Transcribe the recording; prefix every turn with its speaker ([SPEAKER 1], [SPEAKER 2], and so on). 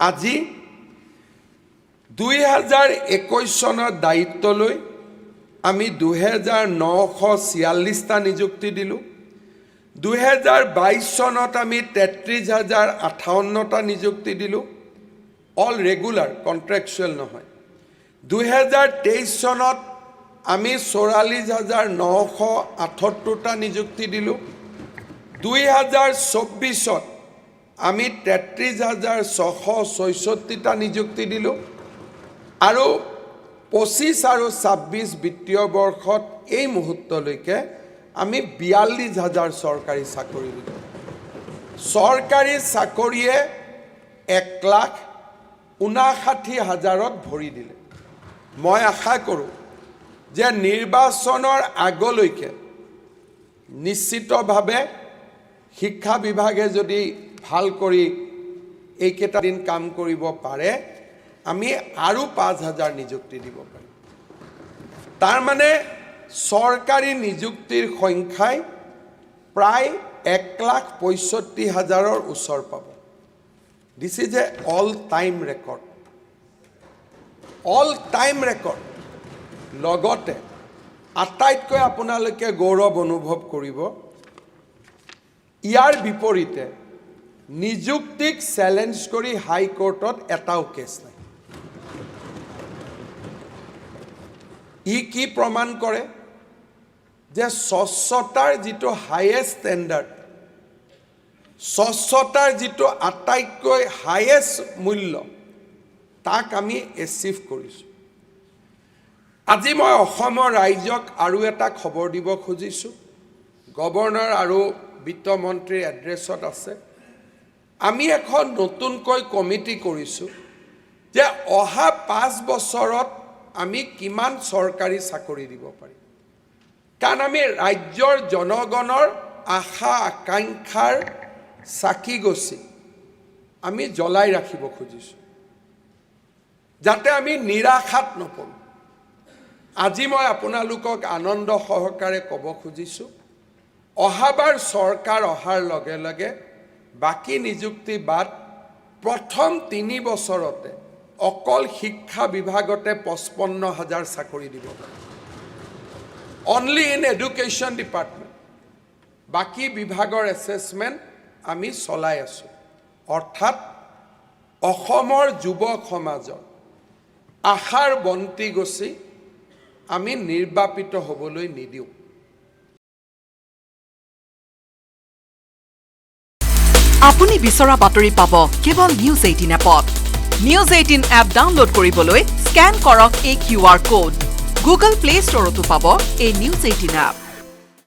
[SPEAKER 1] আজি 2021 চনৰ দায়িত্বলৈ আমি 2946টা নিযুক্তি দিলোঁ 2022 চনত আমি 33,058টা নিযুক্তি দিলোঁ অল ৰেগুলাৰ কন্ট্ৰেকচুৱেল নহয় 2023 চনত আমি 44,978টা নিযুক্তি দিলোঁ 2024 আমি 33,666টা নিযুক্তি দিলোঁ আৰু 25 আৰু 26 বিত্তীয় বৰ্ষত এই মুহূৰ্তলৈকে আমি 42,000 চৰকাৰী চাকৰি দিলোঁ চৰকাৰী চাকৰিয়ে 1,59,000ত ভৰি দিলে মই আশা কৰোঁ যে নিৰ্বাচনৰ আগলৈকে নিশ্চিতভাৱে শিক্ষা বিভাগে যদি ভাল কৰি এইকেইটা দিন কাম কৰিব পাৰে আমি আৰু 5,000 নিযুক্তি দিব পাৰিম তাৰ মানে চৰকাৰী নিযুক্তিৰ সংখ্যাই প্ৰায় 1,65,000ৰ ওচৰ পাব this is a all time record লগতে আটাইতকৈ আপোনালোকে গৌৰৱ অনুভৱ কৰিব ইয়াৰ বিপৰীতে নিযুক্তিক চ্যালেঞ্জ কৰি হাইকোৰ্টত এটাও কেছ নাই ই কি প্ৰমাণ কৰে যে স্বচ্ছতাৰ যিটো হাইয়েষ্ট ষ্টেণ্ডাৰ্ড স্বচ্ছতাৰ যিটো আটাইতকৈ হাইয়েষ্ট মূল্য তাক আমি এচিভ কৰিছোঁ আজি মই অসমৰ ৰাইজক আৰু এটা খবৰ দিব খুজিছোঁ গভৰ্ণৰ আৰু বিত্ত মন্ত্ৰীৰ এড্ৰেছত আছে আমি এখন নতুনকৈ কমিটি কৰিছোঁ যে অহা 5 বছৰত আমি কিমান চৰকাৰী চাকৰি দিব পাৰিম কাৰণ আমি ৰাজ্যৰ জনগণৰ আশা আকাংক্ষাৰ চাকি গছি আমি জ্বলাই ৰাখিব খুজিছোঁ যাতে আমি নিৰাশাত নপৰোঁ আজি মই আপোনালোকক আনন্দ সহকাৰে ক'ব খুজিছোঁ অহাবাৰ চৰকাৰ অহাৰ লগে লগে বাকি নিযুক্তি বাদ প্ৰথম 3 বছৰতে অকল শিক্ষা বিভাগতে 55,000 চাকৰি দিব অনলি ইন এডুকেশ্যন ডিপাৰ্টমেণ্ট বাকি বিভাগৰ এছেছমেণ্ট আমি চলাই আছোঁ অৰ্থাৎ অসমৰ যুৱ সমাজৰ আশাৰ বন্তি গছি আমি নিৰ্বাপিত হ'বলৈ নিদিওঁ
[SPEAKER 2] আপুনি বিচৰা বাতৰি পাব কেৱল নিউজ 18 এপত নিউজ 18 এপ ডাউনলোড কৰিবলৈ স্ক্যান কৰক এই QR কোড গুগল প্লে ষ্টৰতো পাব এই নিউজ 18 এপ